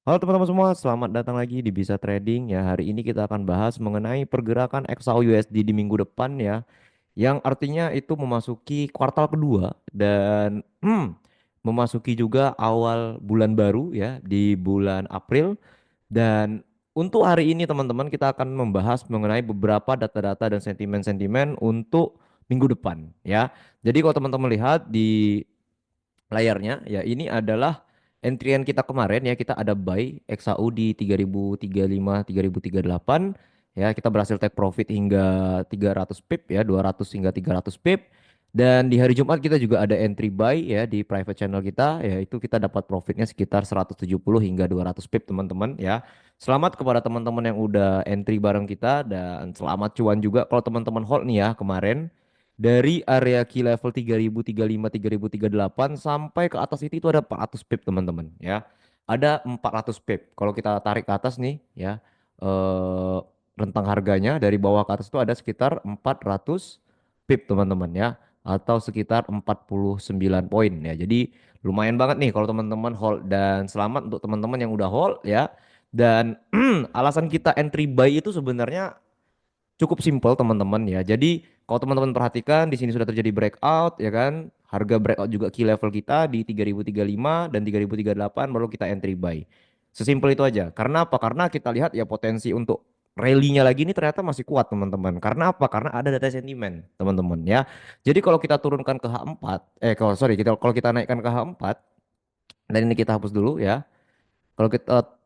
Halo teman-teman semua, selamat datang lagi di Bisa Trading ya. Hari ini kita akan bahas mengenai pergerakan XAU USD di minggu depan ya, yang artinya itu memasuki kuartal kedua dan memasuki juga awal bulan baru ya di bulan April. Dan untuk hari ini teman-teman kita akan membahas mengenai beberapa data-data dan sentimen-sentimen untuk minggu depan ya. Jadi kalau teman-teman lihat di layarnya ya, ini adalah entryan kita kemarin ya, kita ada buy XAU di 3035 3038 ya, kita berhasil take profit hingga 300 pip ya, 200 hingga 300 pip. Dan di hari Jumat kita juga ada entry buy ya di private channel kita, yaitu kita dapat profitnya sekitar 170 hingga 200 pip teman-teman ya. Selamat kepada teman-teman yang udah entry bareng kita, dan selamat cuan juga kalau teman-teman hold nih ya kemarin dari area key level 3035 3038 sampai ke atas itu ada 400 pip teman-teman ya. Ada 400 pip. Kalau kita tarik ke atas nih ya, eh, rentang harganya dari bawah ke atas itu ada sekitar 400 pip teman-teman ya, atau sekitar 49 poin ya. Jadi lumayan banget nih kalau teman-teman hold, dan selamat untuk teman-teman yang udah hold ya. Dan alasan kita entry buy itu sebenarnya cukup simpel teman-teman ya. Jadi kalau teman-teman perhatikan di sini sudah terjadi breakout ya kan. Harga breakout juga key level kita di 3035 dan 3038, baru kita entry buy. Sesimpel itu aja. Karena apa? Karena kita lihat ya potensi untuk rally-nya lagi ini ternyata masih kuat teman-teman. Karena apa? Karena ada data sentimen teman-teman ya. Jadi kalau kita turunkan ke H4, kalau kita naikkan ke H4, dan ini kita hapus dulu ya. Kalau kita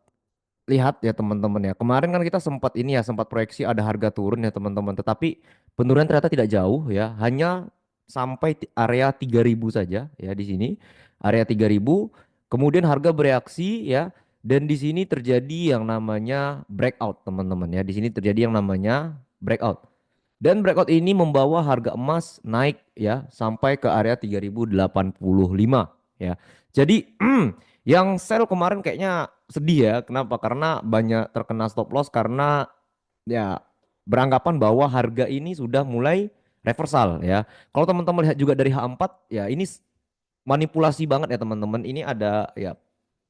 lihat ya teman-teman ya, kemarin kan kita sempat ini ya, sempat proyeksi ada harga turun ya teman-teman, tetapi penurunan ternyata tidak jauh ya, hanya sampai area 3000 saja ya di sini, area 3000. Kemudian harga bereaksi ya, dan di sini terjadi yang namanya breakout teman-teman ya, di sini terjadi yang namanya breakout. Dan breakout ini membawa harga emas naik ya sampai ke area 3085 ya. Jadi yang sell kemarin kayaknya sedih ya. Kenapa? Karena banyak terkena stop loss karena ya beranggapan bahwa harga ini sudah mulai reversal ya. Kalau teman-teman lihat juga dari H4 ya, ini manipulasi banget ya teman-teman. Ini ada ya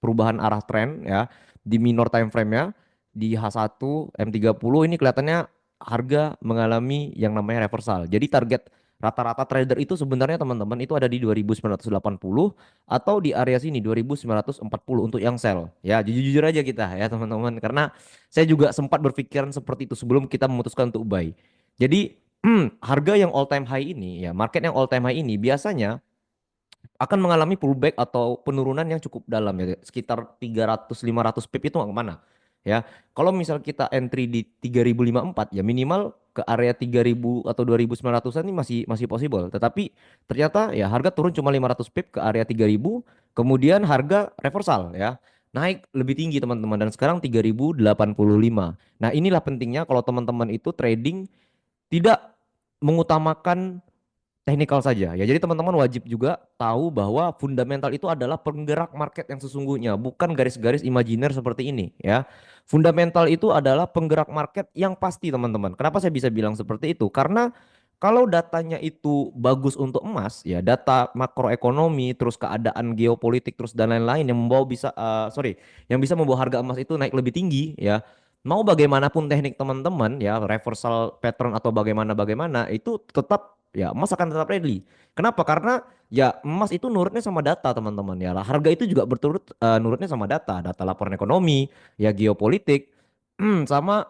perubahan arah tren ya di minor time frame-nya. Di H1 M30 ini kelihatannya harga mengalami yang namanya reversal. Jadi target rata-rata trader itu sebenarnya teman-teman itu ada di 2980 atau di area sini 2940 untuk yang sell. Ya, jujur-jujur aja kita ya teman-teman, karena saya juga sempat berpikiran seperti itu sebelum kita memutuskan untuk buy. Jadi harga yang all time high ini ya, market yang all time high ini biasanya akan mengalami pullback atau penurunan yang cukup dalam ya, sekitar 300-500 pip itu nggak kemana ya. Kalau misal kita entry di 3054 ya, minimal ke area 3000 atau 2900-an ini masih masih possible, tetapi ternyata ya harga turun cuma 500 pip ke area 3000, kemudian harga reversal ya, naik lebih tinggi teman-teman, dan sekarang 3085. Nah inilah pentingnya kalau teman-teman itu trading tidak mengutamakan technical saja ya. Jadi teman-teman wajib juga tahu bahwa fundamental itu adalah penggerak market yang sesungguhnya, bukan garis-garis imajiner seperti ini ya. Fundamental itu adalah penggerak market yang pasti teman-teman. Kenapa saya bisa bilang seperti itu? Karena kalau datanya itu bagus untuk emas ya, data makroekonomi, terus keadaan geopolitik, terus dan lain-lain yang membawa bisa yang bisa membawa harga emas itu naik lebih tinggi ya. Mau bagaimanapun teknik teman-teman ya, reversal pattern atau bagaimana itu tetap ya emas akan tetap rally. Kenapa? Karena ya emas itu nurutnya sama data teman-teman ya. Harga itu juga berturut nurutnya sama data, data laporan ekonomi, ya geopolitik, sama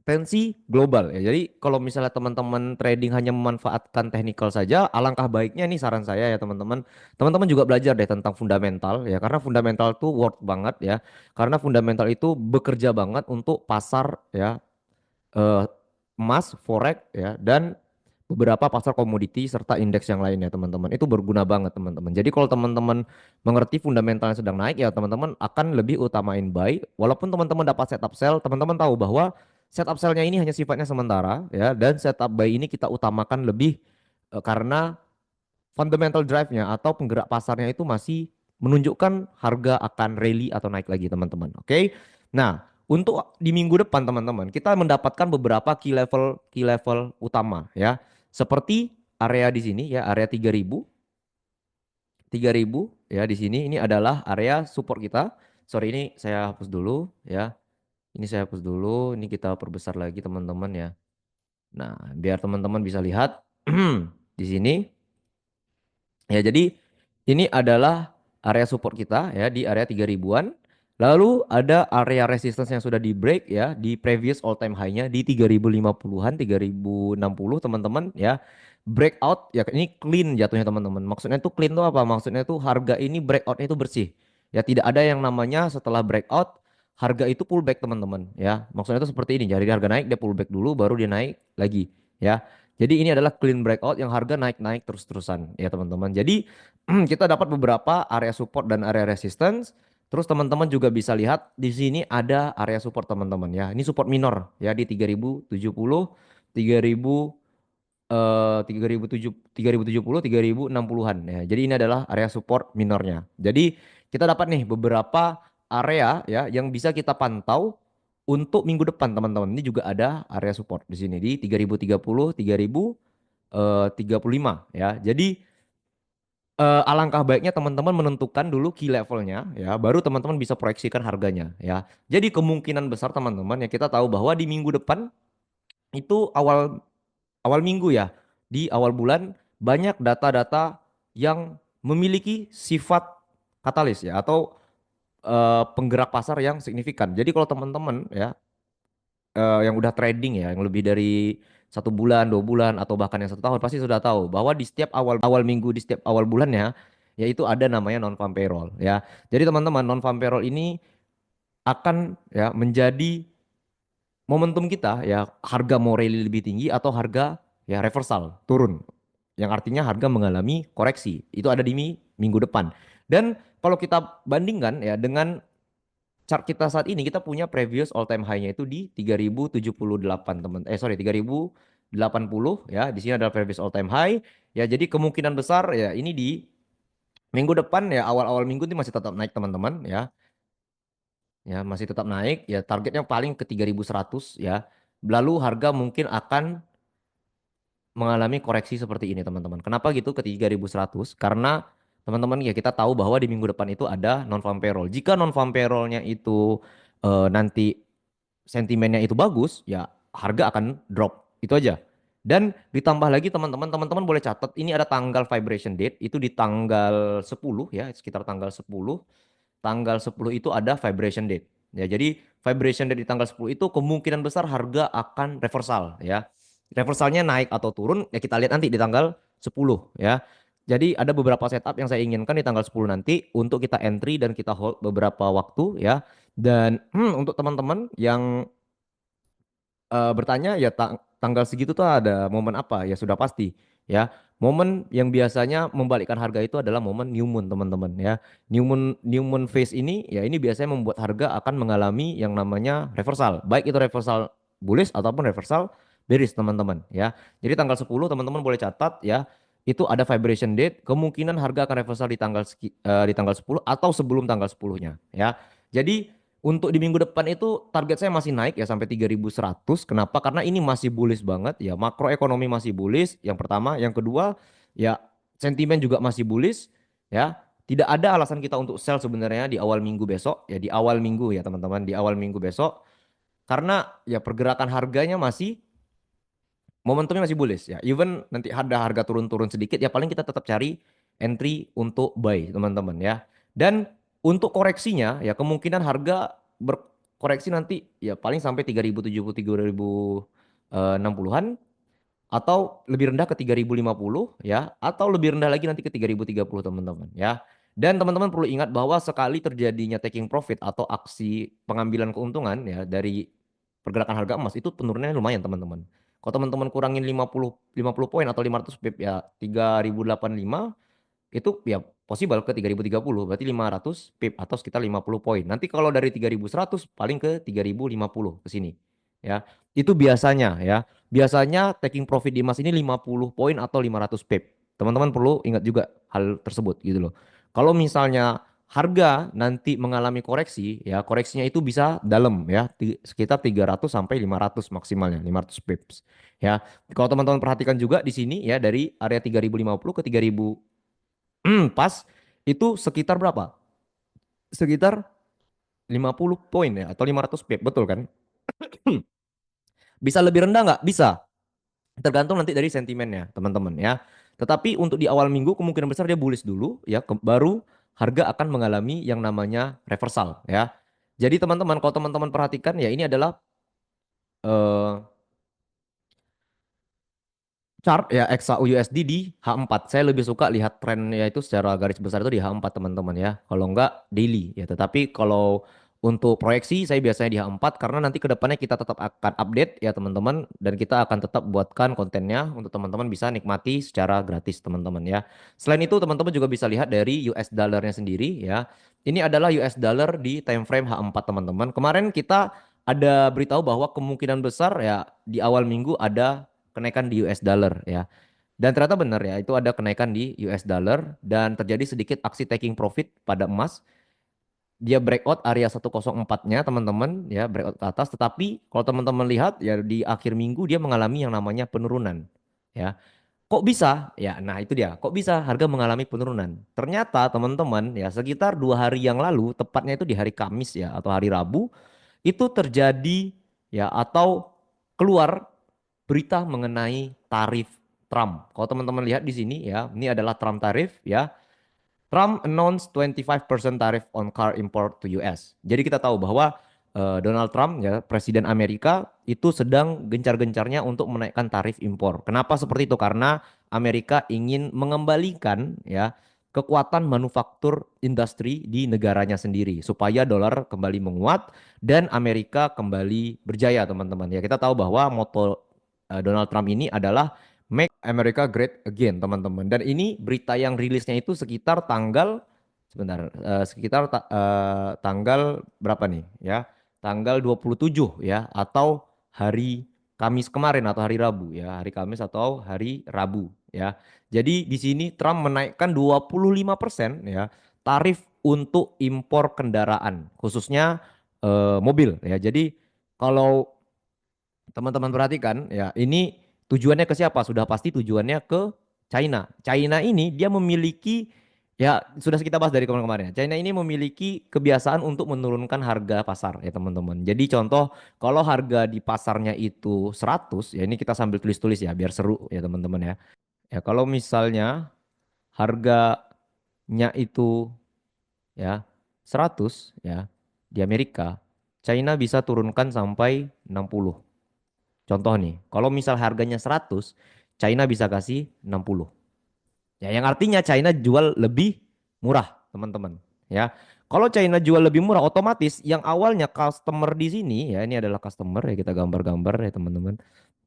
tensi global ya. Jadi kalau misalnya teman-teman trading hanya memanfaatkan technical saja, alangkah baiknya nih saran saya ya teman-teman. Teman-teman juga belajar deh tentang fundamental ya, karena fundamental tuh worth banget ya. Karena fundamental itu bekerja banget untuk pasar ya, eh, emas, forex ya, dan beberapa pasar komoditi serta indeks yang lainnya teman-teman. Itu berguna banget teman-teman. Jadi kalau teman-teman mengerti fundamentalnya sedang naik ya, teman-teman akan lebih utamain buy. Walaupun teman-teman dapat setup sell, teman-teman tahu bahwa setup sellnya ini hanya sifatnya sementara ya, dan setup buy ini kita utamakan lebih karena fundamental drive-nya atau penggerak pasarnya itu masih menunjukkan harga akan rally atau naik lagi teman-teman. Oke. Nah, untuk di minggu depan teman-teman, kita mendapatkan beberapa key level utama ya. Seperti area di sini ya, area 3000 ya di sini, ini adalah area support kita. Sorry, ini saya hapus dulu ya. Ini saya hapus dulu. Ini kita perbesar lagi teman-teman ya. Nah, biar teman-teman bisa lihat di sini. Ya, jadi ini adalah area support kita ya di area 3000-an. Lalu ada area resistance yang sudah di break ya di previous all time high-nya di 3050-an, 3060 teman-teman ya. Breakout ya ini clean jatuhnya teman-teman. Maksudnya itu clean itu apa? Maksudnya itu harga ini breakoutnya itu bersih. Ya tidak ada yang namanya setelah breakout harga itu pullback teman-teman ya. Maksudnya itu seperti ini. Jadi harga naik dia pullback dulu baru dia naik lagi ya. Jadi ini adalah clean breakout yang harga naik-naik terus-terusan ya teman-teman. Jadi kita dapat beberapa area support dan area resistance. Terus teman-teman juga bisa lihat di sini ada area support teman-teman ya. Ini support minor ya di 3070, 3000 3070, 3060-an ya. Jadi ini adalah area support minornya. Jadi kita dapat nih beberapa area ya yang bisa kita pantau untuk minggu depan teman-teman. Ini juga ada area support di sini di 3030, 3035 ya. Jadi alangkah baiknya teman-teman menentukan dulu key levelnya ya, baru teman-teman bisa proyeksikan harganya ya. Jadi kemungkinan besar teman-teman ya kita tahu bahwa di minggu depan itu awal awal minggu ya, di awal bulan banyak data-data yang memiliki sifat katalis ya atau penggerak pasar yang signifikan. Jadi kalau teman-teman ya yang udah trading ya, yang lebih dari 1 bulan, 2 bulan, atau bahkan yang 1 tahun pasti sudah tahu bahwa di setiap awal awal minggu, di setiap awal bulannya, yaitu ada namanya non farm payroll ya. Jadi teman-teman non farm payroll ini akan ya menjadi momentum kita ya harga mau rally lebih tinggi atau harga ya reversal turun. Yang artinya harga mengalami koreksi. Itu ada di minggu depan. Dan kalau kita bandingkan ya dengan chart kita saat ini kita punya previous all time high-nya itu di 3078 teman. Sorry 3080 ya. Di sini adalah previous all time high. Ya jadi kemungkinan besar ya ini di minggu depan ya awal-awal minggu ini masih tetap naik teman-teman ya. Ya masih tetap naik ya targetnya paling ke 3100 ya. Lalu harga mungkin akan mengalami koreksi seperti ini teman-teman. Kenapa gitu ke 3100? Karena teman-teman ya kita tahu bahwa di minggu depan itu ada non farm payroll. Jika non farm payrollnya itu nanti sentimennya itu bagus, ya harga akan drop. Itu aja. Dan ditambah lagi teman-teman boleh catat ini ada tanggal vibration date itu di tanggal 10 ya, sekitar tanggal 10. Tanggal 10 itu ada vibration date. Ya, jadi vibration date di tanggal 10 itu kemungkinan besar harga akan reversal ya. Reversalnya naik atau turun ya kita lihat nanti di tanggal 10 ya. Jadi ada beberapa setup yang saya inginkan di tanggal 10 nanti untuk kita entry dan kita hold beberapa waktu ya. Dan untuk teman-teman yang bertanya ya tanggal segitu tuh ada momen apa? Ya sudah pasti ya. Momen yang biasanya membalikkan harga itu adalah momen new moon teman-teman ya. New moon phase ini ya ini biasanya membuat harga akan mengalami yang namanya reversal. Baik itu reversal bullish ataupun reversal bearish teman-teman ya. Jadi tanggal 10 teman-teman boleh catat ya. Itu ada vibration date, kemungkinan harga akan reversal di tanggal 10 atau sebelum tanggal 10-nya ya. Jadi untuk di minggu depan itu target saya masih naik ya sampai 3100. Kenapa? Karena ini masih bullish banget ya. Makroekonomi masih bullish. Yang pertama, yang kedua ya sentimen juga masih bullish ya. Tidak ada alasan kita untuk sell sebenarnya di awal minggu besok ya di awal minggu ya teman-teman di awal minggu besok karena ya pergerakan harganya masih momentumnya masih bullish ya. Even nanti ada harga turun-turun sedikit ya paling kita tetap cari entry untuk buy teman-teman ya. Dan untuk koreksinya ya kemungkinan harga berkoreksi nanti ya paling sampai 3070 3060-an atau lebih rendah ke 3050 ya atau lebih rendah lagi nanti ke 3030 teman-teman ya. Dan teman-teman perlu ingat bahwa sekali terjadinya taking profit atau aksi pengambilan keuntungan ya dari pergerakan harga emas itu penurunannya lumayan teman-teman. Kalau teman-teman kurangin 50 poin atau 500 pip ya 3085 itu ya possible ke 3030 berarti 500 pip atau sekitar 50 poin. Nanti kalau dari 3100 paling ke 3050 ke sini. Ya. Itu biasanya ya. Biasanya taking profit di emas ini 50 poin atau 500 pip. Teman-teman perlu ingat juga hal tersebut gitu loh. Kalau misalnya harga nanti mengalami koreksi ya, koreksinya itu bisa dalam ya, sekitar 300 sampai 500 maksimalnya, 500 pips. Ya. Kalau teman-teman perhatikan juga di sini ya dari area 3050 ke 3000 pas itu sekitar berapa? Sekitar 50 poin ya atau 500 pip, betul kan? Bisa lebih rendah nggak? Bisa. Tergantung nanti dari sentimennya, teman-teman ya. Tetapi untuk di awal minggu kemungkinan besar dia bullish dulu ya, baru harga akan mengalami yang namanya reversal ya. Jadi teman-teman, kalau teman-teman perhatikan ya, ini adalah eh, chart ya XAUUSD di H4. Saya lebih suka lihat trennya itu secara garis besar itu di H4 teman-teman ya. Kalau enggak daily ya. Tetapi kalau untuk proyeksi saya biasanya di H4 karena nanti ke depannya kita tetap akan update ya teman-teman, dan kita akan tetap buatkan kontennya untuk teman-teman bisa nikmati secara gratis teman-teman ya. Selain itu teman-teman juga bisa lihat dari US dollarnya sendiri ya. Ini adalah US dollar di time frame H4 teman-teman. Kemarin kita ada beritahu bahwa kemungkinan besar ya di awal minggu ada kenaikan di US dollar ya. Dan ternyata benar ya, itu ada kenaikan di US dollar dan terjadi sedikit aksi taking profit pada emas. Dia breakout area 104-nya teman-teman ya, breakout ke atas, tetapi kalau teman-teman lihat ya di akhir minggu dia mengalami yang namanya penurunan ya. Kok bisa? Ya, nah itu dia. Kok bisa harga mengalami penurunan? Ternyata teman-teman ya sekitar 2 hari yang lalu, tepatnya itu di hari Kamis ya atau hari Rabu, itu terjadi ya atau keluar berita mengenai tarif Trump. Kalau teman-teman lihat di sini ya, ini adalah Trump tarif ya. Trump announced 25% tarif on car import to US. Jadi kita tahu bahwa Donald Trump ya presiden Amerika itu sedang gencar-gencarnya untuk menaikkan tarif impor. Kenapa seperti itu? Karena Amerika ingin mengembalikan ya kekuatan manufaktur industri di negaranya sendiri supaya dolar kembali menguat dan Amerika kembali berjaya, teman-teman. Ya kita tahu bahwa moto Donald Trump ini adalah Make America Great Again, teman-teman. Dan ini berita yang rilisnya itu sekitar tanggal, sebentar, sekitar tanggal berapa nih ya? Tanggal 27 ya, atau hari Kamis kemarin atau hari Rabu ya, hari Kamis atau hari Rabu ya. Jadi di sini Trump menaikkan 25% ya tarif untuk impor kendaraan, khususnya mobil ya. Jadi kalau teman-teman perhatikan ya, ini tujuannya ke siapa? Sudah pasti tujuannya ke China. China ini dia memiliki, ya sudah kita bahas dari kemarin-kemarin ya. China ini memiliki kebiasaan untuk menurunkan harga pasar ya teman-teman. Jadi contoh kalau harga di pasarnya itu 100 ya, ini kita sambil tulis-tulis ya biar seru ya teman-teman ya. Ya kalau misalnya harganya itu ya 100 ya di Amerika, China bisa turunkan sampai 60. Contoh nih, kalau misal harganya 100, China bisa kasih 60. Ya, yang artinya China jual lebih murah, teman-teman. Ya. Kalau China jual lebih murah, otomatis yang awalnya customer di sini, ya ini adalah customer ya, kita gambar-gambar ya teman-teman.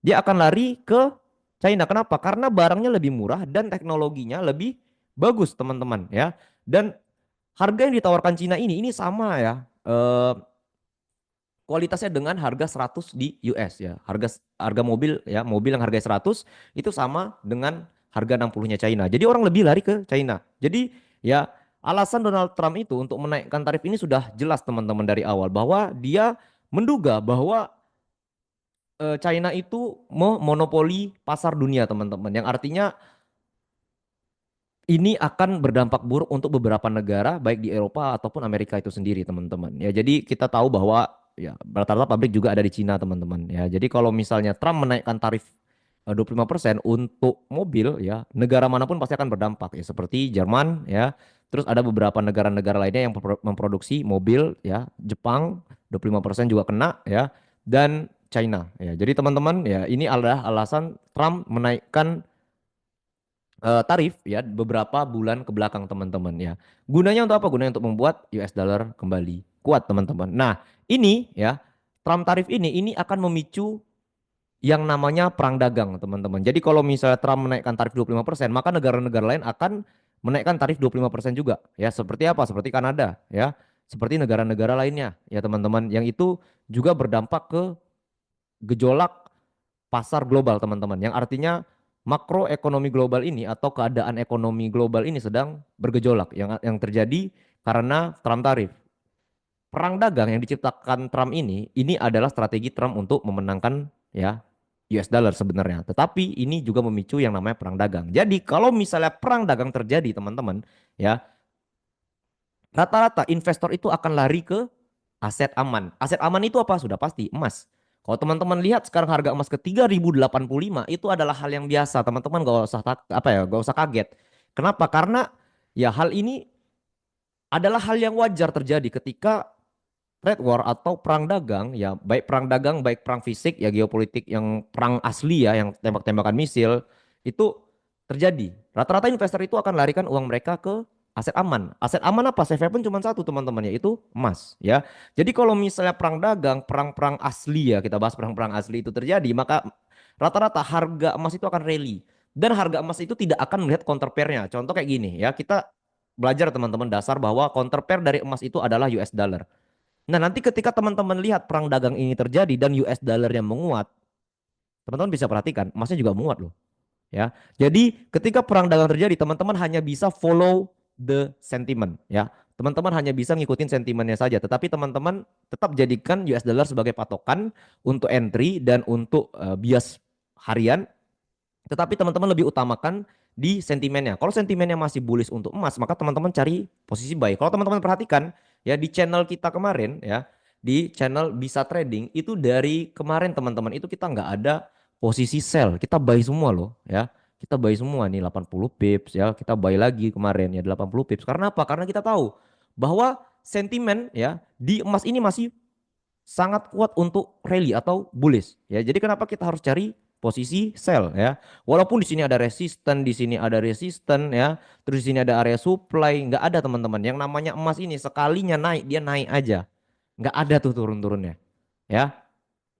Dia akan lari ke China. Kenapa? Karena barangnya lebih murah dan teknologinya lebih bagus, teman-teman ya. Dan harga yang ditawarkan Cina ini sama ya. Kualitasnya dengan harga 100 di US ya. Harga mobil ya, mobil yang harga 100 itu sama dengan harga 60-nya China. Jadi orang lebih lari ke China. Jadi ya alasan Donald Trump itu untuk menaikkan tarif ini sudah jelas teman-teman dari awal, bahwa dia menduga bahwa China itu memonopoli pasar dunia teman-teman. Yang artinya ini akan berdampak buruk untuk beberapa negara baik di Eropa ataupun Amerika itu sendiri teman-teman. Ya jadi kita tahu bahwa ya rata-rata pabrik juga ada di Cina teman-teman. Ya jadi kalau misalnya Trump menaikkan tarif 25% untuk mobil ya, negara manapun pasti akan berdampak ya, seperti Jerman ya. Terus ada beberapa negara-negara lainnya yang memproduksi mobil ya, Jepang 25% juga kena ya, dan China ya. Jadi teman-teman ya, ini adalah alasan Trump menaikkan tarif ya beberapa bulan ke belakang teman-teman ya. Gunanya untuk apa? Gunanya untuk membuat US dollar kembali kuat teman-teman. Nah, ini ya Trump tarif ini akan memicu yang namanya perang dagang teman-teman. Jadi kalau misalnya Trump menaikkan tarif 25%, maka negara-negara lain akan menaikkan tarif 25% juga ya. Seperti apa? Seperti Kanada ya. Seperti negara-negara lainnya ya teman-teman. Yang itu juga berdampak ke gejolak pasar global teman-teman, yang artinya makroekonomi global ini atau keadaan ekonomi global ini sedang bergejolak yang terjadi karena Trump tarif. Perang dagang yang diciptakan Trump ini adalah strategi Trump untuk memenangkan ya US dollar sebenarnya. Tetapi ini juga memicu yang namanya perang dagang. Jadi kalau misalnya perang dagang terjadi teman-teman ya, rata-rata investor itu akan lari ke Aset aman. Aset aman itu apa? Sudah pasti emas. Kalau teman-teman lihat sekarang harga emas ke 3.085 itu adalah hal yang biasa. Teman-teman gak usah apa ya, gak usah kaget. Kenapa? Karena ya hal ini adalah hal yang wajar terjadi ketika trade war atau perang dagang, ya baik perang dagang, baik perang fisik, ya geopolitik yang perang asli ya, yang tembak-tembakan misil, itu terjadi. Rata-rata investor itu akan larikan uang mereka ke aset aman. Aset aman apa? Safe haven cuma satu teman-teman, yaitu emas ya. Jadi kalau misalnya perang dagang, perang-perang asli ya, kita bahas perang-perang asli itu terjadi, maka rata-rata harga emas itu akan rally. Dan harga emas itu tidak akan melihat counter pair-nya. Contoh kayak gini ya, kita belajar teman-teman dasar bahwa counter pair dari emas itu adalah US dollar. Nah, nanti ketika teman-teman lihat perang dagang ini terjadi dan US dollarnya menguat, teman-teman bisa perhatikan emasnya juga menguat loh, ya. Jadi ketika perang dagang terjadi, teman-teman hanya bisa follow the sentiment, ya. Teman-teman hanya bisa ngikutin sentimennya saja, tetapi teman-teman tetap jadikan US dollar sebagai patokan untuk entry dan untuk bias harian, tetapi teman-teman lebih utamakan di sentimennya. Kalau sentimennya masih bullish untuk emas, maka teman-teman cari posisi buy. Kalau teman-teman perhatikan ya di channel kita kemarin ya, di channel Bisa Trading itu dari kemarin teman-teman itu kita nggak ada posisi sell. Kita buy semua loh ya. Kita buy semua nih 80 pips ya. Kita buy lagi kemarin ya 80 pips. Karena apa? Karena kita tahu bahwa sentimen ya di emas ini masih sangat kuat untuk rally atau bullish ya. Jadi kenapa kita harus cari posisi sell ya. Walaupun di sini ada resisten, di sini ada resisten ya. Terus di sini ada area supply, nggak ada teman-teman. Yang namanya emas ini sekalinya naik dia naik aja. Nggak ada tuh turun-turunnya. Ya.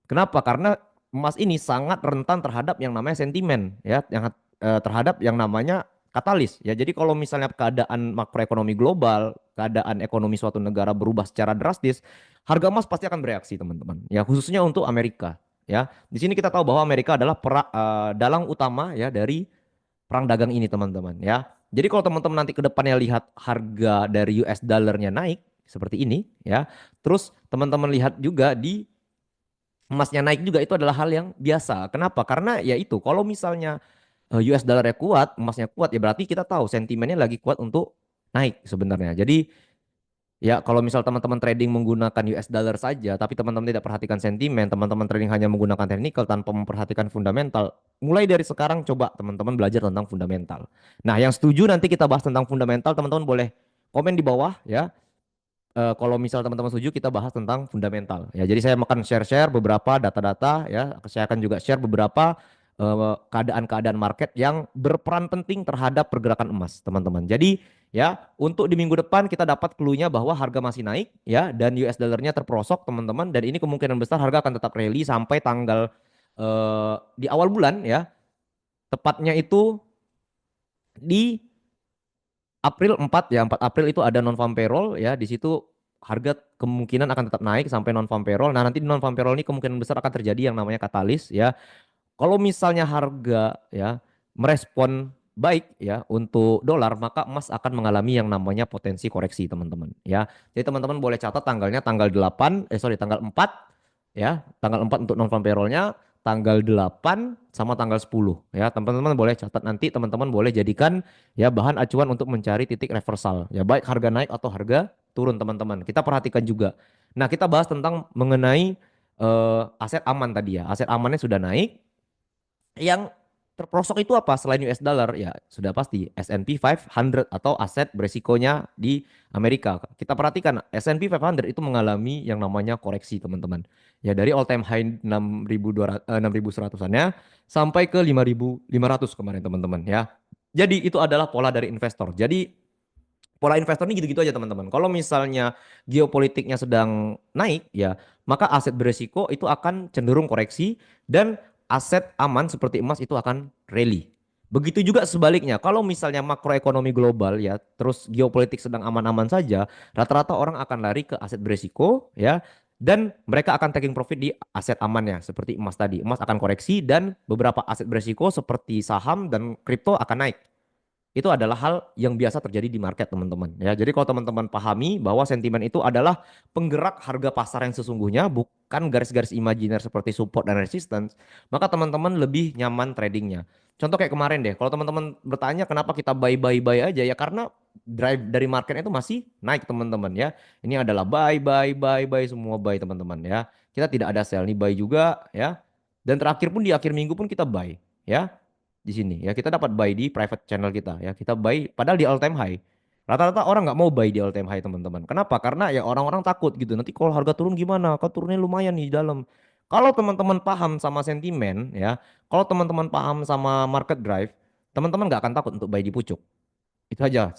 Kenapa? Karena emas ini sangat rentan terhadap yang namanya sentimen ya, yang terhadap yang namanya katalis ya. Jadi kalau misalnya keadaan makroekonomi global, keadaan ekonomi suatu negara berubah secara drastis, harga emas pasti akan bereaksi, teman-teman. Ya, khususnya untuk Amerika ya. Di sini kita tahu bahwa Amerika adalah dalang utama ya dari perang dagang ini, teman-teman ya. Jadi kalau teman-teman nanti ke depannya lihat harga dari US dollarnya naik seperti ini ya. Terus teman-teman lihat juga di emasnya naik juga, itu adalah hal yang biasa. Kenapa? Karena ya itu, kalau misalnya US dollarnya kuat, emasnya kuat, ya berarti kita tahu sentimennya lagi kuat untuk naik sebenarnya. Jadi ya kalau misal teman-teman trading menggunakan US dollar saja, tapi teman-teman tidak perhatikan sentimen, teman-teman trading hanya menggunakan technical tanpa memperhatikan fundamental, mulai dari sekarang coba teman-teman belajar tentang fundamental. Nah, yang setuju nanti kita bahas tentang fundamental, teman-teman boleh komen di bawah ya. Kalau misal teman-teman setuju kita bahas tentang fundamental ya. Jadi saya akan share-share beberapa data-data ya. Saya akan juga share beberapa keadaan-keadaan market yang berperan penting terhadap pergerakan emas, teman-teman. Jadi ya untuk di minggu depan kita dapat clue-nya bahwa harga masih naik ya dan US dollarnya terperosok, teman-teman, dan ini kemungkinan besar harga akan tetap rally sampai tanggal di awal bulan ya. Tepatnya itu di April 4 ya, 4 April itu ada non farm payroll ya. Di situ harga kemungkinan akan tetap naik sampai non farm payroll. Nah, nanti di non farm payroll ini kemungkinan besar akan terjadi yang namanya katalis ya. Kalau misalnya harga ya merespon baik ya untuk dolar, maka emas akan mengalami yang namanya potensi koreksi, teman-teman ya. Jadi teman-teman boleh catat tanggalnya tanggal 8, tanggal 4 ya, tanggal 4 untuk non farm payrollnya, tanggal 8 sama tanggal 10 ya. Teman-teman boleh catat, nanti teman-teman boleh jadikan ya bahan acuan untuk mencari titik reversal ya, baik harga naik atau harga turun, teman-teman. Kita perhatikan juga. Nah, kita bahas tentang mengenai aset aman tadi ya. Aset amannya sudah naik. Yang terperosok itu apa selain US dollar? Ya, sudah pasti S&P 500 atau aset beresikonya di Amerika. Kita perhatikan S&P 500 itu mengalami yang namanya koreksi, teman-teman. Ya, dari all time high 6.200 6.100-annya sampai ke 5.500 kemarin, teman-teman ya. Jadi itu adalah pola dari investor. Jadi pola investor ini gitu-gitu aja, teman-teman. Kalau misalnya geopolitiknya sedang naik ya, maka aset beresiko itu akan cenderung koreksi dan aset aman seperti emas itu akan rally. Begitu juga sebaliknya, kalau misalnya makroekonomi global ya, terus geopolitik sedang aman-aman saja, rata-rata orang akan lari ke aset beresiko ya, dan mereka akan taking profit di aset amannya seperti emas tadi. Emas akan koreksi dan beberapa aset beresiko seperti saham dan kripto akan naik. Itu adalah hal yang biasa terjadi di market, teman-teman ya. Jadi kalau teman-teman pahami bahwa sentimen itu adalah penggerak harga pasar yang sesungguhnya, bukan garis-garis imajiner seperti support dan resistance, maka teman-teman lebih nyaman tradingnya. Contoh kayak kemarin deh, kalau teman-teman bertanya kenapa kita buy buy buy aja, ya karena drive dari marketnya itu masih naik teman-teman ya. Ini adalah buy, buy, buy, buy, semua buy teman-teman ya. Kita tidak ada sell nih, buy juga ya. Dan terakhir pun di akhir minggu pun kita buy ya. Di sini ya kita dapat buy di private channel kita ya. Kita buy padahal di all time high. Rata-rata orang nggak mau buy di all time high teman-teman. Kenapa? Karena ya orang-orang takut gitu. Nanti kalau harga turun gimana? Kalau turunnya lumayan nih di dalam. Kalau teman-teman paham sama sentimen ya, kalau teman-teman paham sama market drive, teman-teman nggak akan takut untuk buy di pucuk. Itu aja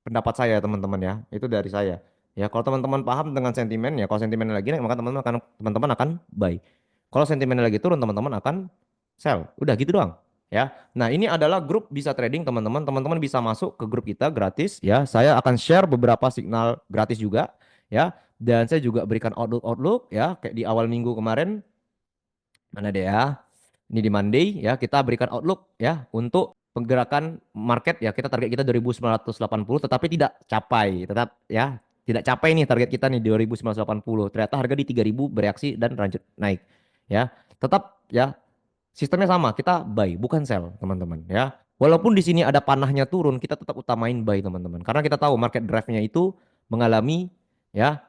pendapat saya teman-teman ya. Itu dari saya. Ya kalau teman-teman paham dengan sentimen ya, kalau sentimennya lagi naik maka teman-teman akan buy. Kalau sentimennya lagi turun teman-teman akan sell. Udah gitu doang. Ya. Nah, ini adalah grup bisa trading teman-teman. Teman-teman bisa masuk ke grup kita gratis ya. Saya akan share beberapa signal gratis juga ya. Dan saya juga berikan outlook ya kayak di awal minggu kemarin. Mana deh ya? Ini di Monday ya, kita berikan outlook ya untuk pergerakan market ya. Kita target kita 2.980 tetapi tidak capai. Tetap ya, tidak capai nih target kita nih 2.980. Ternyata harga di 3.000 bereaksi dan lanjut naik ya. Tetap ya, sistemnya sama, kita buy bukan sell, teman-teman ya. Walaupun di sini ada panahnya turun, kita tetap utamain buy, teman-teman. Karena kita tahu market drive-nya itu mengalami ya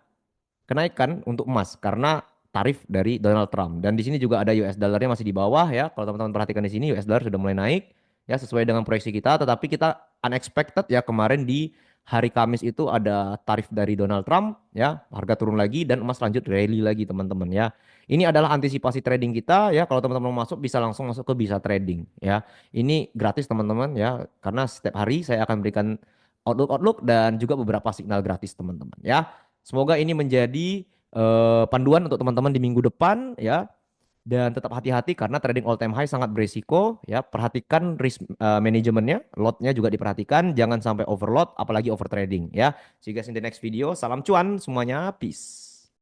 kenaikan untuk emas karena tarif dari Donald Trump. Dan di sini juga ada US dollarnya masih di bawah ya. Kalau teman-teman perhatikan di sini US dollar sudah mulai naik ya sesuai dengan proyeksi kita. Tetapi kita unexpected ya kemarin di hari Kamis itu ada tarif dari Donald Trump ya, harga turun lagi dan emas lanjut rally lagi teman-teman ya. Ini adalah antisipasi trading kita ya. Kalau teman-teman mau masuk bisa langsung masuk ke Bisa Trading ya. Ini gratis teman-teman ya, karena setiap hari saya akan berikan outlook dan juga beberapa signal gratis teman-teman ya. Semoga ini menjadi panduan untuk teman-teman di minggu depan ya. Dan tetap hati-hati karena trading all time high sangat berisiko ya. Perhatikan risk manajemennya, lotnya juga diperhatikan, jangan sampai overload apalagi over trading ya. See you guys in the next video. Salam cuan semuanya, peace.